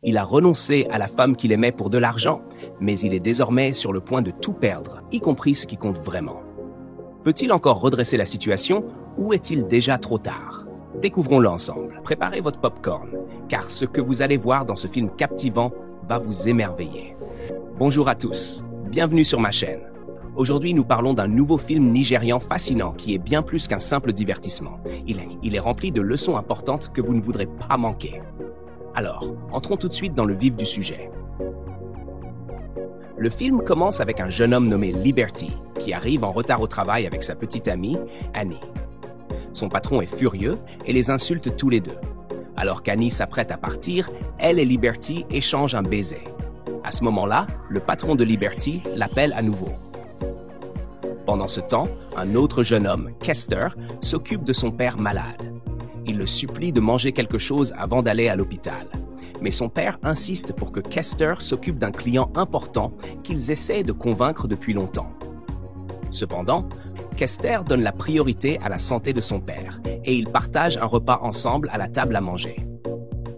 Il a renoncé à la femme qu'il aimait pour de l'argent, mais il est désormais sur le point de tout perdre, y compris ce qui compte vraiment. Peut-il encore redresser la situation ou est-il déjà trop tard? Découvrons-le ensemble. Préparez votre popcorn, car ce que vous allez voir dans ce film captivant va vous émerveiller. Bonjour à tous, bienvenue sur ma chaîne. Aujourd'hui, nous parlons d'un nouveau film nigérian fascinant qui est bien plus qu'un simple divertissement. Il est rempli de leçons importantes que vous ne voudrez pas manquer. Alors, entrons tout de suite dans le vif du sujet. Le film commence avec un jeune homme nommé Liberty, qui arrive en retard au travail avec sa petite amie, Annie. Son patron est furieux et les insulte tous les deux. Alors qu'Annie s'apprête à partir, elle et Liberty échangent un baiser. À ce moment-là, le patron de Liberty l'appelle à nouveau. Pendant ce temps, un autre jeune homme, Kester, s'occupe de son père malade. Il le supplie de manger quelque chose avant d'aller à l'hôpital. Mais son père insiste pour que Kester s'occupe d'un client important qu'ils essaient de convaincre depuis longtemps. Cependant, Kester donne la priorité à la santé de son père et ils partagent un repas ensemble à la table à manger.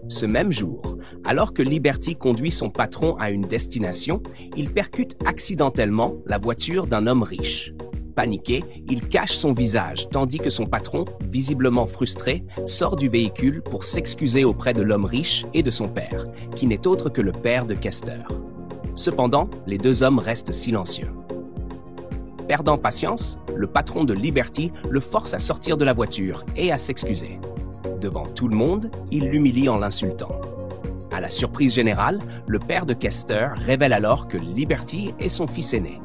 Ce même jour, alors que Liberty conduit son patron à une destination, il percute accidentellement la voiture d'un homme riche. Paniqué, il cache son visage, tandis que son patron, visiblement frustré, sort du véhicule pour s'excuser auprès de l'homme riche et de son père, qui n'est autre que le père de Kester. Cependant, les deux hommes restent silencieux. Perdant patience, le patron de Liberty le force à sortir de la voiture et à s'excuser. Devant tout le monde, il l'humilie en l'insultant. À la surprise générale, le père de Kester révèle alors que Liberty est son fils aîné.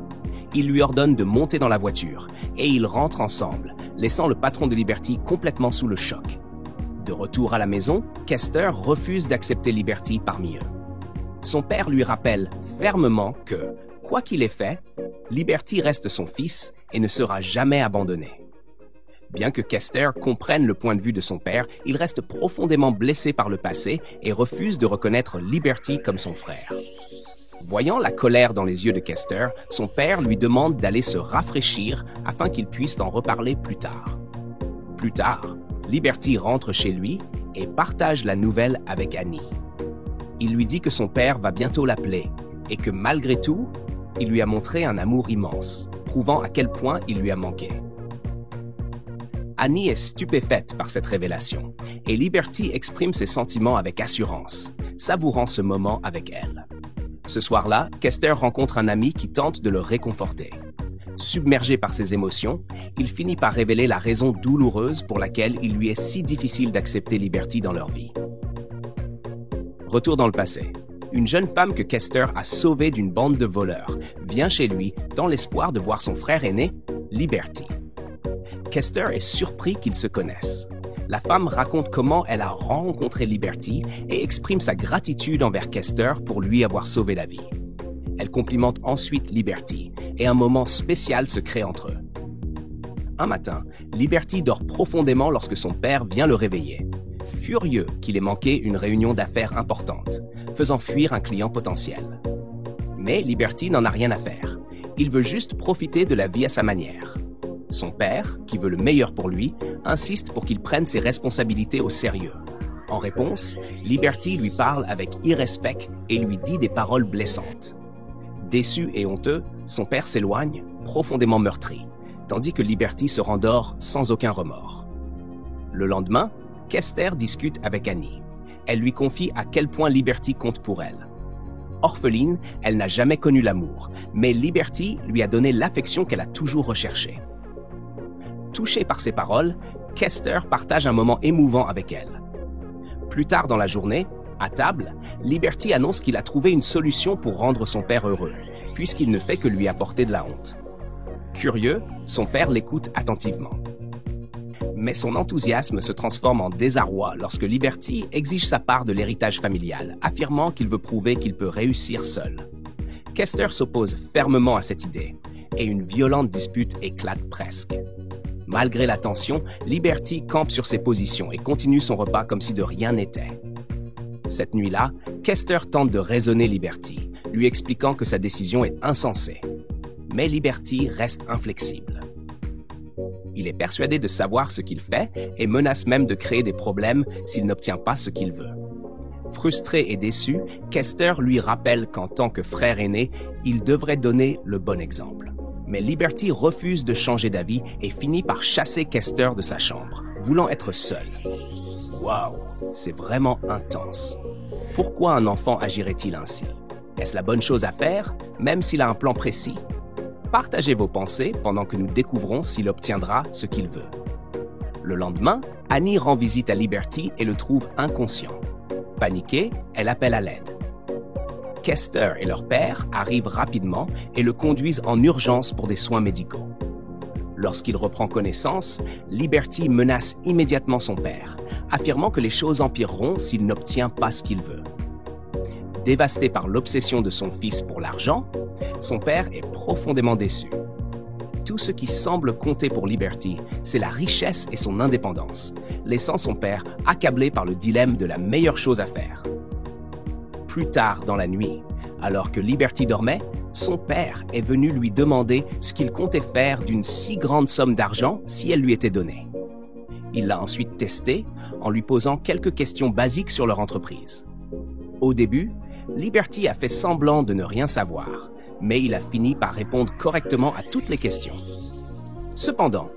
Il lui ordonne de monter dans la voiture et ils rentrent ensemble, laissant le patron de Liberty complètement sous le choc. De retour à la maison, Kester refuse d'accepter Liberty parmi eux. Son père lui rappelle fermement que, quoi qu'il ait fait, Liberty reste son fils et ne sera jamais abandonné. Bien que Kester comprenne le point de vue de son père, il reste profondément blessé par le passé et refuse de reconnaître Liberty comme son frère. Voyant la colère dans les yeux de Kester, son père lui demande d'aller se rafraîchir afin qu'il puisse en reparler plus tard. Plus tard, Liberty rentre chez lui et partage la nouvelle avec Annie. Il lui dit que son père va bientôt l'appeler et que malgré tout, il lui a montré un amour immense, prouvant à quel point il lui a manqué. Annie est stupéfaite par cette révélation et Liberty exprime ses sentiments avec assurance, savourant ce moment avec elle. Ce soir-là, Kester rencontre un ami qui tente de le réconforter. Submergé par ses émotions, il finit par révéler la raison douloureuse pour laquelle il lui est si difficile d'accepter Liberty dans leur vie. Retour dans le passé. Une jeune femme que Kester a sauvée d'une bande de voleurs vient chez lui dans l'espoir de voir son frère aîné, Liberty. Kester est surpris qu'ils se connaissent. La femme raconte comment elle a rencontré Liberty et exprime sa gratitude envers Kester pour lui avoir sauvé la vie. Elle complimente ensuite Liberty et un moment spécial se crée entre eux. Un matin, Liberty dort profondément lorsque son père vient le réveiller, furieux qu'il ait manqué une réunion d'affaires importante, faisant fuir un client potentiel. Mais Liberty n'en a rien à faire. Il veut juste profiter de la vie à sa manière. Son père, qui veut le meilleur pour lui, insiste pour qu'il prenne ses responsabilités au sérieux. En réponse, Liberty lui parle avec irrespect et lui dit des paroles blessantes. Déçu et honteux, son père s'éloigne, profondément meurtri, tandis que Liberty se rendort sans aucun remords. Le lendemain, Kester discute avec Annie. Elle lui confie à quel point Liberty compte pour elle. Orpheline, elle n'a jamais connu l'amour, mais Liberty lui a donné l'affection qu'elle a toujours recherchée. Touché par ces paroles, Kester partage un moment émouvant avec elle. Plus tard dans la journée, à table, Liberty annonce qu'il a trouvé une solution pour rendre son père heureux, puisqu'il ne fait que lui apporter de la honte. Curieux, son père l'écoute attentivement. Mais son enthousiasme se transforme en désarroi lorsque Liberty exige sa part de l'héritage familial, affirmant qu'il veut prouver qu'il peut réussir seul. Kester s'oppose fermement à cette idée, et une violente dispute éclate presque. Malgré la tension, Liberty campe sur ses positions et continue son repas comme si de rien n'était. Cette nuit-là, Kester tente de raisonner Liberty, lui expliquant que sa décision est insensée. Mais Liberty reste inflexible. Il est persuadé de savoir ce qu'il fait et menace même de créer des problèmes s'il n'obtient pas ce qu'il veut. Frustré et déçu, Kester lui rappelle qu'en tant que frère aîné, il devrait donner le bon exemple. Mais Liberty refuse de changer d'avis et finit par chasser Kester de sa chambre, voulant être seul. Waouh, c'est vraiment intense. Pourquoi un enfant agirait-il ainsi? Est-ce la bonne chose à faire, même s'il a un plan précis? Partagez vos pensées pendant que nous découvrons s'il obtiendra ce qu'il veut. Le lendemain, Annie rend visite à Liberty et le trouve inconscient. Paniquée, elle appelle à l'aide. Kester et leur père arrivent rapidement et le conduisent en urgence pour des soins médicaux. Lorsqu'il reprend connaissance, Liberty menace immédiatement son père, affirmant que les choses empireront s'il n'obtient pas ce qu'il veut. Dévasté par l'obsession de son fils pour l'argent, son père est profondément déçu. Tout ce qui semble compter pour Liberty, c'est la richesse et son indépendance, laissant son père accablé par le dilemme de la meilleure chose à faire. Plus tard dans la nuit, alors que Liberty dormait, son père est venu lui demander ce qu'il comptait faire d'une si grande somme d'argent si elle lui était donnée. Il l'a ensuite testé en lui posant quelques questions basiques sur leur entreprise. Au début, Liberty a fait semblant de ne rien savoir, mais il a fini par répondre correctement à toutes les questions. Cependant,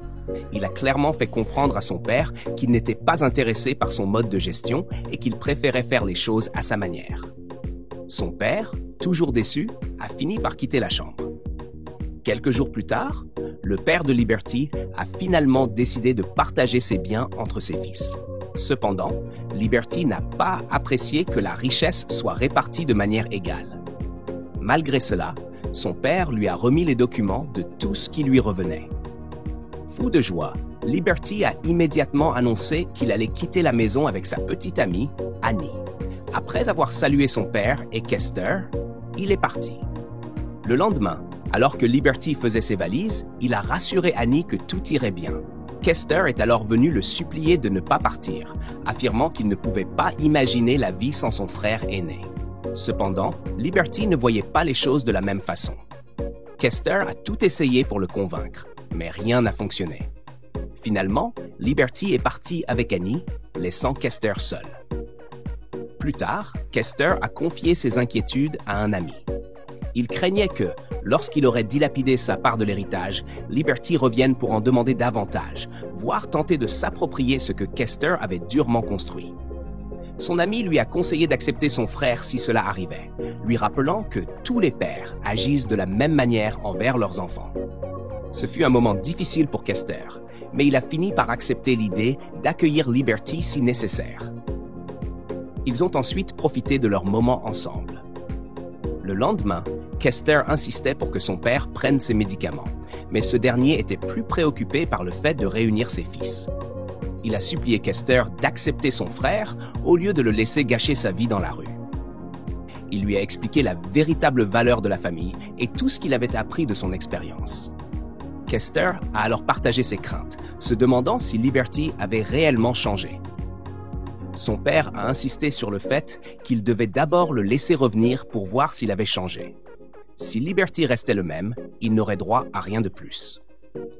il a clairement fait comprendre à son père qu'il n'était pas intéressé par son mode de gestion et qu'il préférait faire les choses à sa manière. Son père, toujours déçu, a fini par quitter la chambre. Quelques jours plus tard, le père de Liberty a finalement décidé de partager ses biens entre ses fils. Cependant, Liberty n'a pas apprécié que la richesse soit répartie de manière égale. Malgré cela, son père lui a remis les documents de tout ce qui lui revenait. Fou de joie, Liberty a immédiatement annoncé qu'il allait quitter la maison avec sa petite amie, Annie. Après avoir salué son père et Kester, il est parti. Le lendemain, alors que Liberty faisait ses valises, il a rassuré Annie que tout irait bien. Kester est alors venu le supplier de ne pas partir, affirmant qu'il ne pouvait pas imaginer la vie sans son frère aîné. Cependant, Liberty ne voyait pas les choses de la même façon. Kester a tout essayé pour le convaincre, mais rien n'a fonctionné. Finalement, Liberty est parti avec Annie, laissant Kester seul. Plus tard, Kester a confié ses inquiétudes à un ami. Il craignait que, lorsqu'il aurait dilapidé sa part de l'héritage, Liberty revienne pour en demander davantage, voire tenter de s'approprier ce que Kester avait durement construit. Son ami lui a conseillé d'accepter son frère si cela arrivait, lui rappelant que tous les pères agissent de la même manière envers leurs enfants. Ce fut un moment difficile pour Kester, mais il a fini par accepter l'idée d'accueillir Liberty si nécessaire. Ils ont ensuite profité de leur moment ensemble. Le lendemain, Kester insistait pour que son père prenne ses médicaments, mais ce dernier était plus préoccupé par le fait de réunir ses fils. Il a supplié Kester d'accepter son frère au lieu de le laisser gâcher sa vie dans la rue. Il lui a expliqué la véritable valeur de la famille et tout ce qu'il avait appris de son expérience. Kester a alors partagé ses craintes, se demandant si Liberty avait réellement changé. Son père a insisté sur le fait qu'il devait d'abord le laisser revenir pour voir s'il avait changé. Si Liberty restait le même, il n'aurait droit à rien de plus.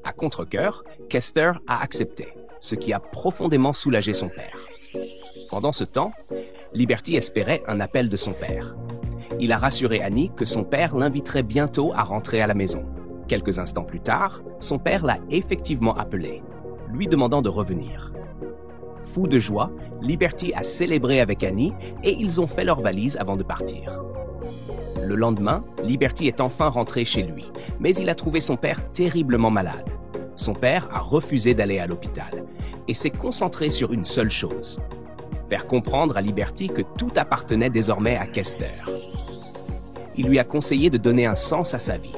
À contre-cœur, Kester a accepté, ce qui a profondément soulagé son père. Pendant ce temps, Liberty espérait un appel de son père. Il a rassuré Annie que son père l'inviterait bientôt à rentrer à la maison. Quelques instants plus tard, son père l'a effectivement appelé, lui demandant de revenir. Fou de joie, Liberty a célébré avec Annie et ils ont fait leurs valises avant de partir. Le lendemain, Liberty est enfin rentré chez lui, mais il a trouvé son père terriblement malade. Son père a refusé d'aller à l'hôpital et s'est concentré sur une seule chose: faire comprendre à Liberty que tout appartenait désormais à Kester. Il lui a conseillé de donner un sens à sa vie.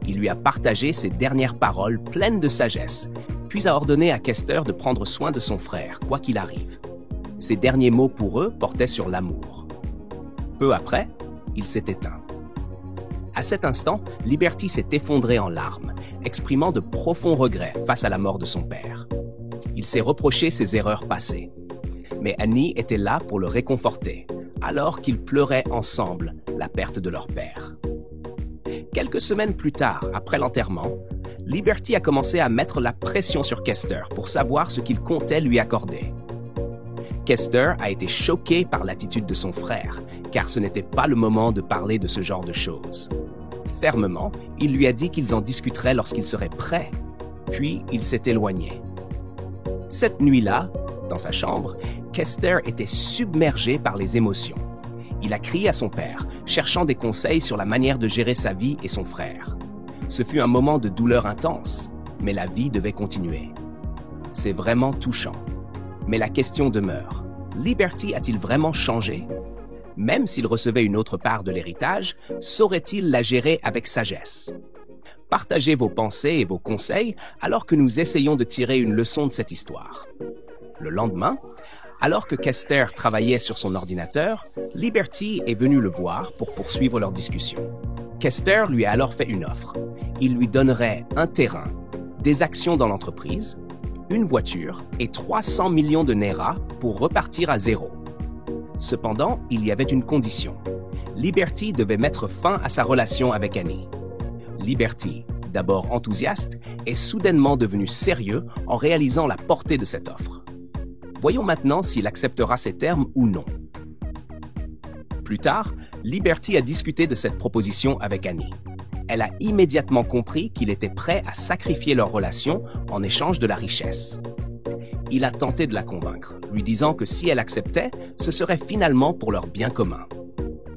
Il lui a partagé ses dernières paroles pleines de sagesse, puis a ordonné à Kester de prendre soin de son frère, quoi qu'il arrive. Ses derniers mots pour eux portaient sur l'amour. Peu après, il s'est éteint. À cet instant, Liberty s'est effondré en larmes, exprimant de profonds regrets face à la mort de son père. Il s'est reproché ses erreurs passées. Mais Annie était là pour le réconforter, alors qu'ils pleuraient ensemble la perte de leur père. Quelques semaines plus tard, après l'enterrement, Liberty a commencé à mettre la pression sur Kester pour savoir ce qu'il comptait lui accorder. Kester a été choqué par l'attitude de son frère, car ce n'était pas le moment de parler de ce genre de choses. Fermement, il lui a dit qu'ils en discuteraient lorsqu'il serait prêt, puis il s'est éloigné. Cette nuit-là, dans sa chambre, Kester était submergé par les émotions. Il a crié à son père, cherchant des conseils sur la manière de gérer sa vie et son frère. Ce fut un moment de douleur intense, mais la vie devait continuer. C'est vraiment touchant. Mais la question demeure, Liberty a-t-il vraiment changé? Même s'il recevait une autre part de l'héritage, saurait-il la gérer avec sagesse? Partagez vos pensées et vos conseils alors que nous essayons de tirer une leçon de cette histoire. Le lendemain, alors que Kester travaillait sur son ordinateur, Liberty est venu le voir pour poursuivre leur discussion. Kester lui a alors fait une offre. Il lui donnerait un terrain, des actions dans l'entreprise, une voiture et 300 millions de Naira pour repartir à zéro. Cependant, il y avait une condition. Liberty devait mettre fin à sa relation avec Annie. Liberty, d'abord enthousiaste, est soudainement devenu sérieux en réalisant la portée de cette offre. Voyons maintenant s'il acceptera ces termes ou non. Plus tard, Liberty a discuté de cette proposition avec Annie. Elle a immédiatement compris qu'il était prêt à sacrifier leur relation en échange de la richesse. Il a tenté de la convaincre, lui disant que si elle acceptait, ce serait finalement pour leur bien commun.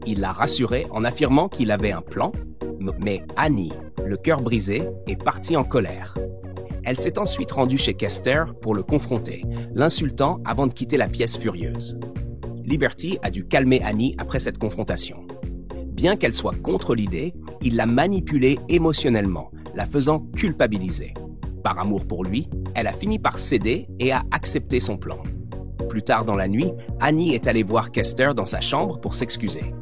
Il l'a rassurée en affirmant qu'il avait un plan, mais Annie, le cœur brisé, est partie en colère. Elle s'est ensuite rendue chez Kester pour le confronter, l'insultant avant de quitter la pièce furieuse. Liberty a dû calmer Annie après cette confrontation. Bien qu'elle soit contre l'idée, il l'a manipulée émotionnellement, la faisant culpabiliser. Par amour pour lui, elle a fini par céder et a accepté son plan. Plus tard dans la nuit, Annie est allée voir Kester dans sa chambre pour s'excuser.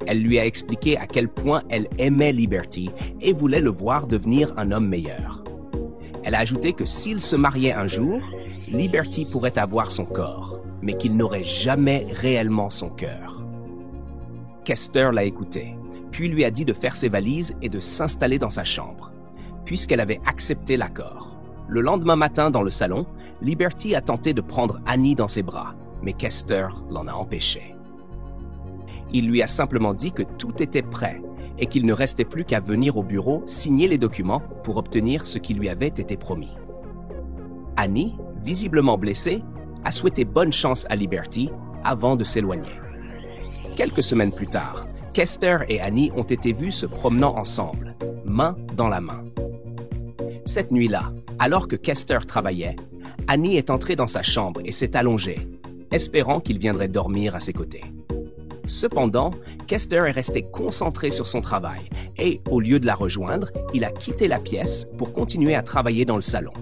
Elle lui a expliqué à quel point elle aimait Liberty et voulait le voir devenir un homme meilleur. Elle a ajouté que s'il se mariait un jour, Liberty pourrait avoir son corps, mais qu'il n'aurait jamais réellement son cœur. Kester l'a écouté, puis lui a dit de faire ses valises et de s'installer dans sa chambre, puisqu'elle avait accepté l'accord. Le lendemain matin, dans le salon, Liberty a tenté de prendre Annie dans ses bras, mais Kester l'en a empêché. Il lui a simplement dit que tout était prêt et qu'il ne restait plus qu'à venir au bureau signer les documents pour obtenir ce qui lui avait été promis. Annie, visiblement blessée, a souhaité bonne chance à Liberty avant de s'éloigner. Quelques semaines plus tard, Kester et Annie ont été vus se promenant ensemble, main dans la main. Cette nuit-là, alors que Kester travaillait, Annie est entrée dans sa chambre et s'est allongée, espérant qu'il viendrait dormir à ses côtés. Cependant, Kester est resté concentré sur son travail et, au lieu de la rejoindre, il a quitté la pièce pour continuer à travailler dans le salon.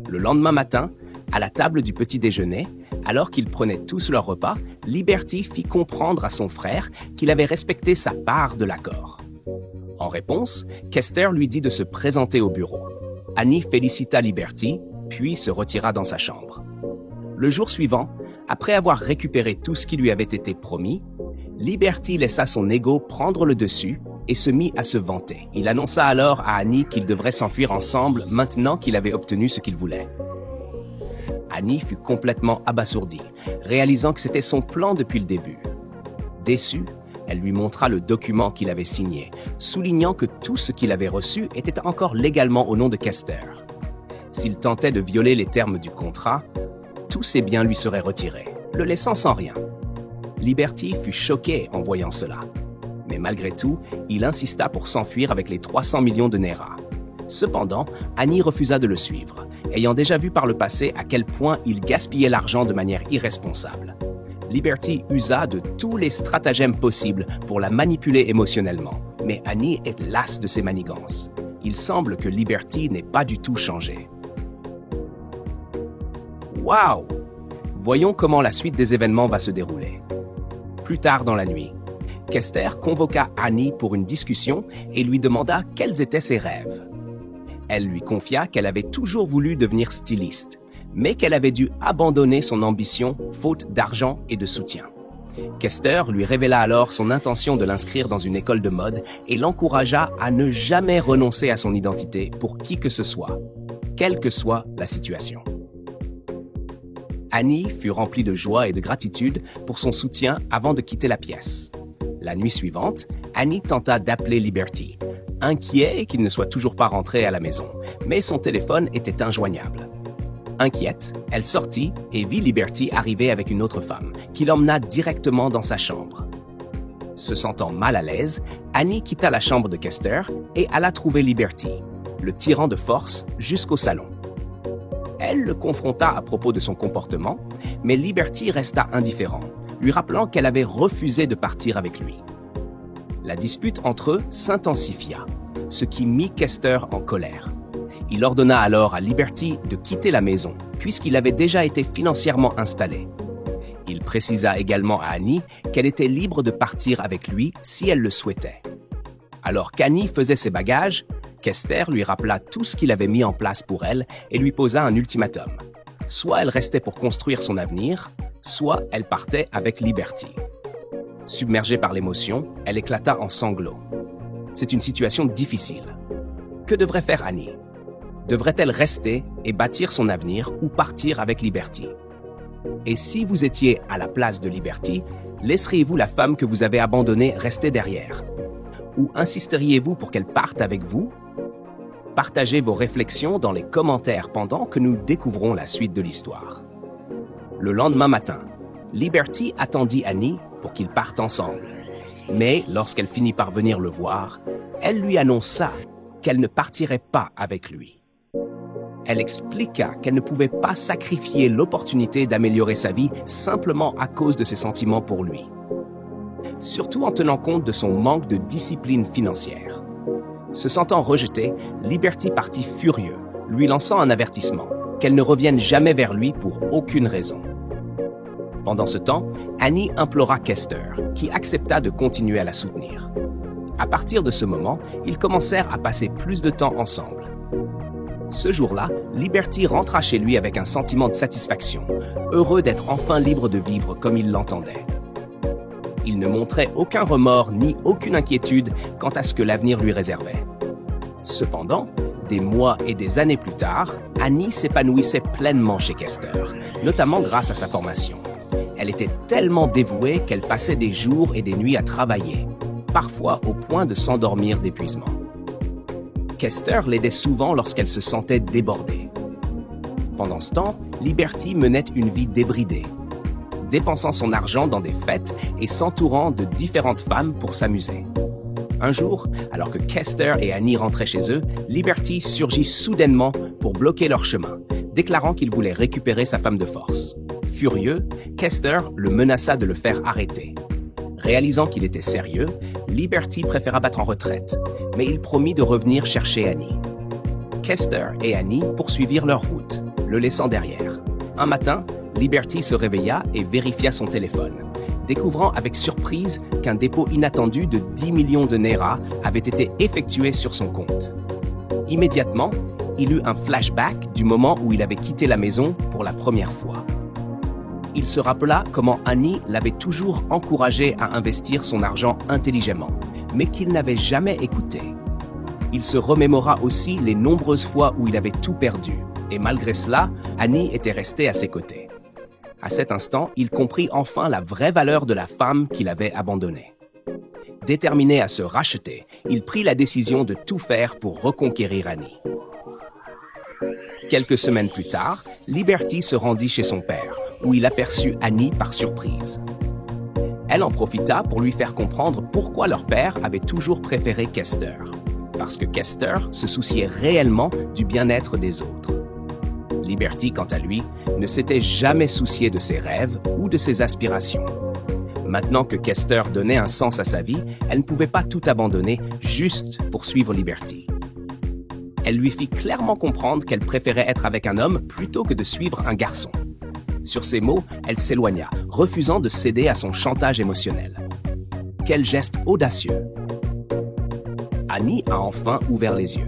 Le lendemain matin, à la table du petit déjeuner, alors qu'ils prenaient tous leur repas, Liberty fit comprendre à son frère qu'il avait respecté sa part de l'accord. En réponse, Kester lui dit de se présenter au bureau. Annie félicita Liberty, puis se retira dans sa chambre. Le jour suivant, après avoir récupéré tout ce qui lui avait été promis, Liberty laissa son ego prendre le dessus et se mit à se vanter. Il annonça alors à Annie qu'ils devraient s'enfuir ensemble maintenant qu'il avait obtenu ce qu'il voulait. Annie fut complètement abasourdie, réalisant que c'était son plan depuis le début. Déçue, elle lui montra le document qu'il avait signé, soulignant que tout ce qu'il avait reçu était encore légalement au nom de Kester. S'il tentait de violer les termes du contrat, tous ses biens lui seraient retirés, le laissant sans rien. Liberty fut choqué en voyant cela. Mais malgré tout, il insista pour s'enfuir avec les 300 millions de Naira. Cependant, Annie refusa de le suivre, ayant déjà vu par le passé à quel point il gaspillait l'argent de manière irresponsable. Liberty usa de tous les stratagèmes possibles pour la manipuler émotionnellement, mais Annie est lasse de ses manigances. Il semble que Liberty n'ait pas du tout changé. Wow! Voyons comment la suite des événements va se dérouler. Plus tard dans la nuit, Kester convoqua Annie pour une discussion et lui demanda quels étaient ses rêves. Elle lui confia qu'elle avait toujours voulu devenir styliste, mais qu'elle avait dû abandonner son ambition faute d'argent et de soutien. Kester lui révéla alors son intention de l'inscrire dans une école de mode et l'encouragea à ne jamais renoncer à son identité pour qui que ce soit, quelle que soit la situation. Annie fut remplie de joie et de gratitude pour son soutien avant de quitter la pièce. La nuit suivante, Annie tenta d'appeler Liberty, inquiet qu'il ne soit toujours pas rentré à la maison, mais son téléphone était injoignable. Inquiète, elle sortit et vit Liberty arriver avec une autre femme, qui l'emmena directement dans sa chambre. Se sentant mal à l'aise, Annie quitta la chambre de Kester et alla trouver Liberty, le tirant de force jusqu'au salon. Elle le confronta à propos de son comportement, mais Liberty resta indifférent, lui rappelant qu'elle avait refusé de partir avec lui. La dispute entre eux s'intensifia, ce qui mit Kester en colère. Il ordonna alors à Liberty de quitter la maison, puisqu'il avait déjà été financièrement installé. Il précisa également à Annie qu'elle était libre de partir avec lui si elle le souhaitait. Alors qu'Annie faisait ses bagages, Kester lui rappela tout ce qu'il avait mis en place pour elle et lui posa un ultimatum. Soit elle restait pour construire son avenir, soit elle partait avec Liberty. Submergée par l'émotion, elle éclata en sanglots. C'est une situation difficile. Que devrait faire Annie? Devrait-elle rester et bâtir son avenir ou partir avec Liberty? Et si vous étiez à la place de Liberty, laisseriez-vous la femme que vous avez abandonnée rester derrière? Ou insisteriez-vous pour qu'elle parte avec vous? Partagez vos réflexions dans les commentaires pendant que nous découvrons la suite de l'histoire. Le lendemain matin, Liberty attendit Annie pour qu'ils partent ensemble. Mais lorsqu'elle finit par venir le voir, elle lui annonça qu'elle ne partirait pas avec lui. Elle expliqua qu'elle ne pouvait pas sacrifier l'opportunité d'améliorer sa vie simplement à cause de ses sentiments pour lui. Surtout en tenant compte de son manque de discipline financière. Se sentant rejetée, Liberty partit furieux, lui lançant un avertissement, qu'elle ne revienne jamais vers lui pour aucune raison. Pendant ce temps, Annie implora Kester, qui accepta de continuer à la soutenir. À partir de ce moment, ils commencèrent à passer plus de temps ensemble. Ce jour-là, Liberty rentra chez lui avec un sentiment de satisfaction, heureux d'être enfin libre de vivre comme il l'entendait. Il ne montrait aucun remords ni aucune inquiétude quant à ce que l'avenir lui réservait. Cependant, des mois et des années plus tard, Annie s'épanouissait pleinement chez Kester, notamment grâce à sa formation. Elle était tellement dévouée qu'elle passait des jours et des nuits à travailler, parfois au point de s'endormir d'épuisement. Kester l'aidait souvent lorsqu'elle se sentait débordée. Pendant ce temps, Liberty menait une vie débridée, dépensant son argent dans des fêtes et s'entourant de différentes femmes pour s'amuser. Un jour, alors que Kester et Annie rentraient chez eux, Liberty surgit soudainement pour bloquer leur chemin, déclarant qu'il voulait récupérer sa femme de force. Furieux, Kester le menaça de le faire arrêter. Réalisant qu'il était sérieux, Liberty préféra battre en retraite, mais il promit de revenir chercher Annie. Kester et Annie poursuivirent leur route, le laissant derrière. Un matin, Liberty se réveilla et vérifia son téléphone, découvrant avec surprise qu'un dépôt inattendu de 10 millions de Naira avait été effectué sur son compte. Immédiatement, il eut un flashback du moment où il avait quitté la maison pour la première fois. Il se rappela comment Annie l'avait toujours encouragé à investir son argent intelligemment, mais qu'il n'avait jamais écouté. Il se remémora aussi les nombreuses fois où il avait tout perdu, et malgré cela, Annie était restée à ses côtés. À cet instant, il comprit enfin la vraie valeur de la femme qu'il avait abandonnée. Déterminé à se racheter, il prit la décision de tout faire pour reconquérir Annie. Quelques semaines plus tard, Liberty se rendit chez son père, où il aperçut Annie par surprise. Elle en profita pour lui faire comprendre pourquoi leur père avait toujours préféré Kester. Parce que Kester se souciait réellement du bien-être des autres. Liberty, quant à lui, ne s'était jamais soucié de ses rêves ou de ses aspirations. Maintenant que Kester donnait un sens à sa vie, elle ne pouvait pas tout abandonner juste pour suivre Liberty. Elle lui fit clairement comprendre qu'elle préférait être avec un homme plutôt que de suivre un garçon. Sur ces mots, elle s'éloigna, refusant de céder à son chantage émotionnel. Quel geste audacieux! Annie a enfin ouvert les yeux.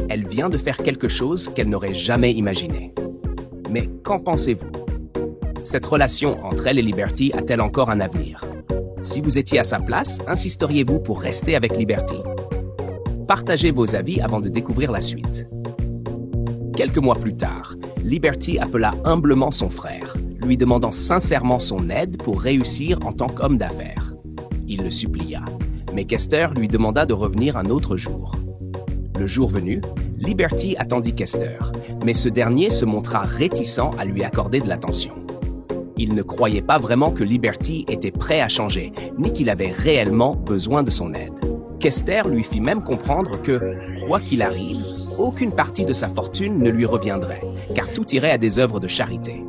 Elle vient de faire quelque chose qu'elle n'aurait jamais imaginé. Mais qu'en pensez-vous? Cette relation entre elle et Liberty a-t-elle encore un avenir? Si vous étiez à sa place, insisteriez-vous pour rester avec Liberty? Partagez vos avis avant de découvrir la suite. Quelques mois plus tard, Liberty appela humblement son frère, lui demandant sincèrement son aide pour réussir en tant qu'homme d'affaires. Il le supplia, mais Kester lui demanda de revenir un autre jour. Le jour venu, Liberty attendit Kester, mais ce dernier se montra réticent à lui accorder de l'attention. Il ne croyait pas vraiment que Liberty était prêt à changer, ni qu'il avait réellement besoin de son aide. Kester lui fit même comprendre que, quoi qu'il arrive, aucune partie de sa fortune ne lui reviendrait, car tout irait à des œuvres de charité.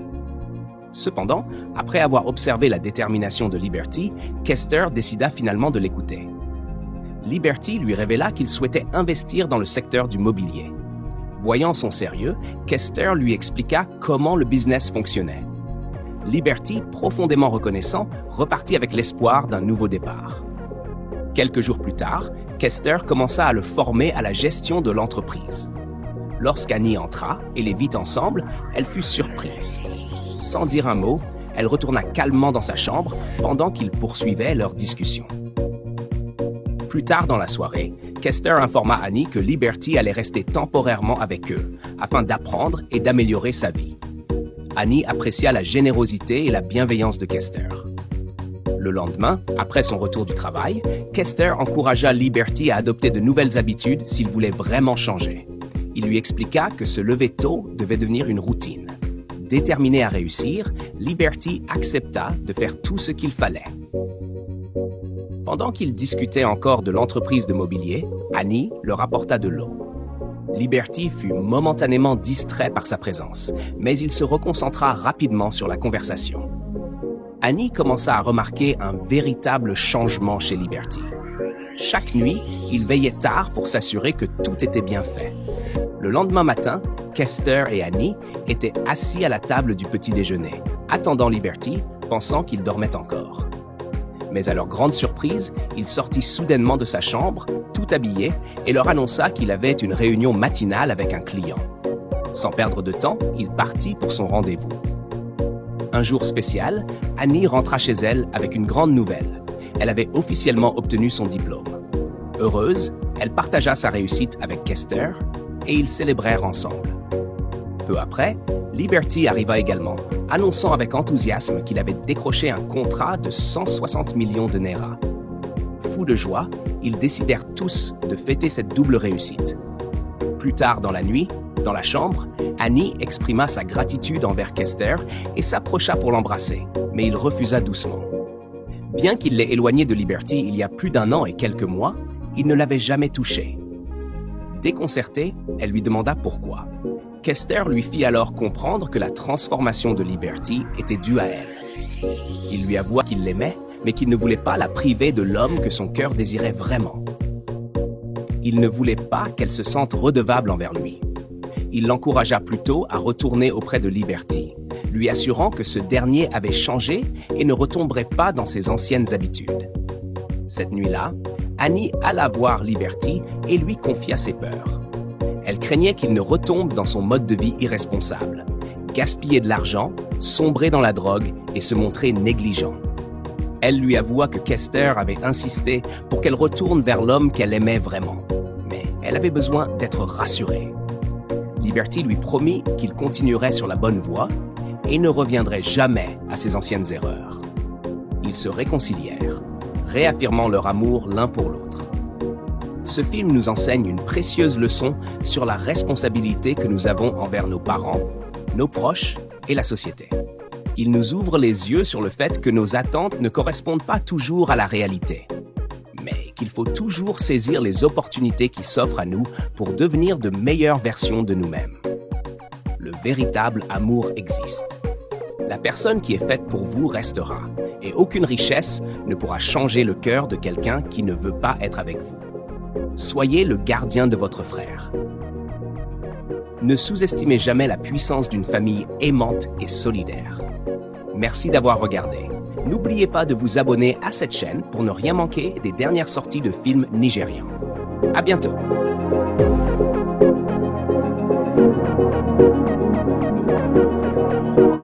Cependant, après avoir observé la détermination de Liberty, Kester décida finalement de l'écouter. Liberty lui révéla qu'il souhaitait investir dans le secteur du mobilier. Voyant son sérieux, Kester lui expliqua comment le business fonctionnait. Liberty, profondément reconnaissant, repartit avec l'espoir d'un nouveau départ. Quelques jours plus tard, Kester commença à le former à la gestion de l'entreprise. Lorsqu'Annie entra et les vit ensemble, elle fut surprise. Sans dire un mot, elle retourna calmement dans sa chambre pendant qu'ils poursuivaient leur discussion. Plus tard dans la soirée, Kester informa Annie que Liberty allait rester temporairement avec eux, afin d'apprendre et d'améliorer sa vie. Annie apprécia la générosité et la bienveillance de Kester. Le lendemain, après son retour du travail, Kester encouragea Liberty à adopter de nouvelles habitudes s'il voulait vraiment changer. Il lui expliqua que se lever tôt devait devenir une routine. Déterminé à réussir, Liberty accepta de faire tout ce qu'il fallait. Pendant qu'ils discutaient encore de l'entreprise de mobilier, Annie leur apporta de l'eau. Liberty fut momentanément distrait par sa présence, mais il se reconcentra rapidement sur la conversation. Annie commença à remarquer un véritable changement chez Liberty. Chaque nuit, il veillait tard pour s'assurer que tout était bien fait. Le lendemain matin, Kester et Annie étaient assis à la table du petit déjeuner, attendant Liberty, pensant qu'il dormait encore. Mais à leur grande surprise, il sortit soudainement de sa chambre, tout habillé, et leur annonça qu'il avait une réunion matinale avec un client. Sans perdre de temps, il partit pour son rendez-vous. Un jour spécial, Annie rentra chez elle avec une grande nouvelle. Elle avait officiellement obtenu son diplôme. Heureuse, elle partagea sa réussite avec Kester et ils célébrèrent ensemble. Peu après, Liberty arriva également, annonçant avec enthousiasme qu'il avait décroché un contrat de 160 millions de Naira. Fous de joie, ils décidèrent tous de fêter cette double réussite. Plus tard dans la nuit, dans la chambre, Annie exprima sa gratitude envers Kester et s'approcha pour l'embrasser, mais il refusa doucement. Bien qu'il l'ait éloigné de Liberty il y a plus d'1 an et quelques mois, il ne l'avait jamais touchée. Déconcertée, elle lui demanda pourquoi. Kester lui fit alors comprendre que la transformation de Liberty était due à elle. Il lui avoua qu'il l'aimait, mais qu'il ne voulait pas la priver de l'homme que son cœur désirait vraiment. Il ne voulait pas qu'elle se sente redevable envers lui. Il l'encouragea plutôt à retourner auprès de Liberty, lui assurant que ce dernier avait changé et ne retomberait pas dans ses anciennes habitudes. Cette nuit-là, Annie alla voir Liberty et lui confia ses peurs. Elle craignait qu'il ne retombe dans son mode de vie irresponsable, gaspiller de l'argent, sombrer dans la drogue et se montrer négligent. Elle lui avoua que Kester avait insisté pour qu'elle retourne vers l'homme qu'elle aimait vraiment, mais elle avait besoin d'être rassurée. Liberty lui promit qu'il continuerait sur la bonne voie et ne reviendrait jamais à ses anciennes erreurs. Ils se réconcilièrent, réaffirmant leur amour l'un pour l'autre. Ce film nous enseigne une précieuse leçon sur la responsabilité que nous avons envers nos parents, nos proches et la société. Il nous ouvre les yeux sur le fait que nos attentes ne correspondent pas toujours à la réalité, mais qu'il faut toujours saisir les opportunités qui s'offrent à nous pour devenir de meilleures versions de nous-mêmes. Le véritable amour existe. La personne qui est faite pour vous restera, et aucune richesse ne pourra changer le cœur de quelqu'un qui ne veut pas être avec vous. Soyez le gardien de votre frère. Ne sous-estimez jamais la puissance d'une famille aimante et solidaire. Merci d'avoir regardé. N'oubliez pas de vous abonner à cette chaîne pour ne rien manquer des dernières sorties de films nigérians. À bientôt!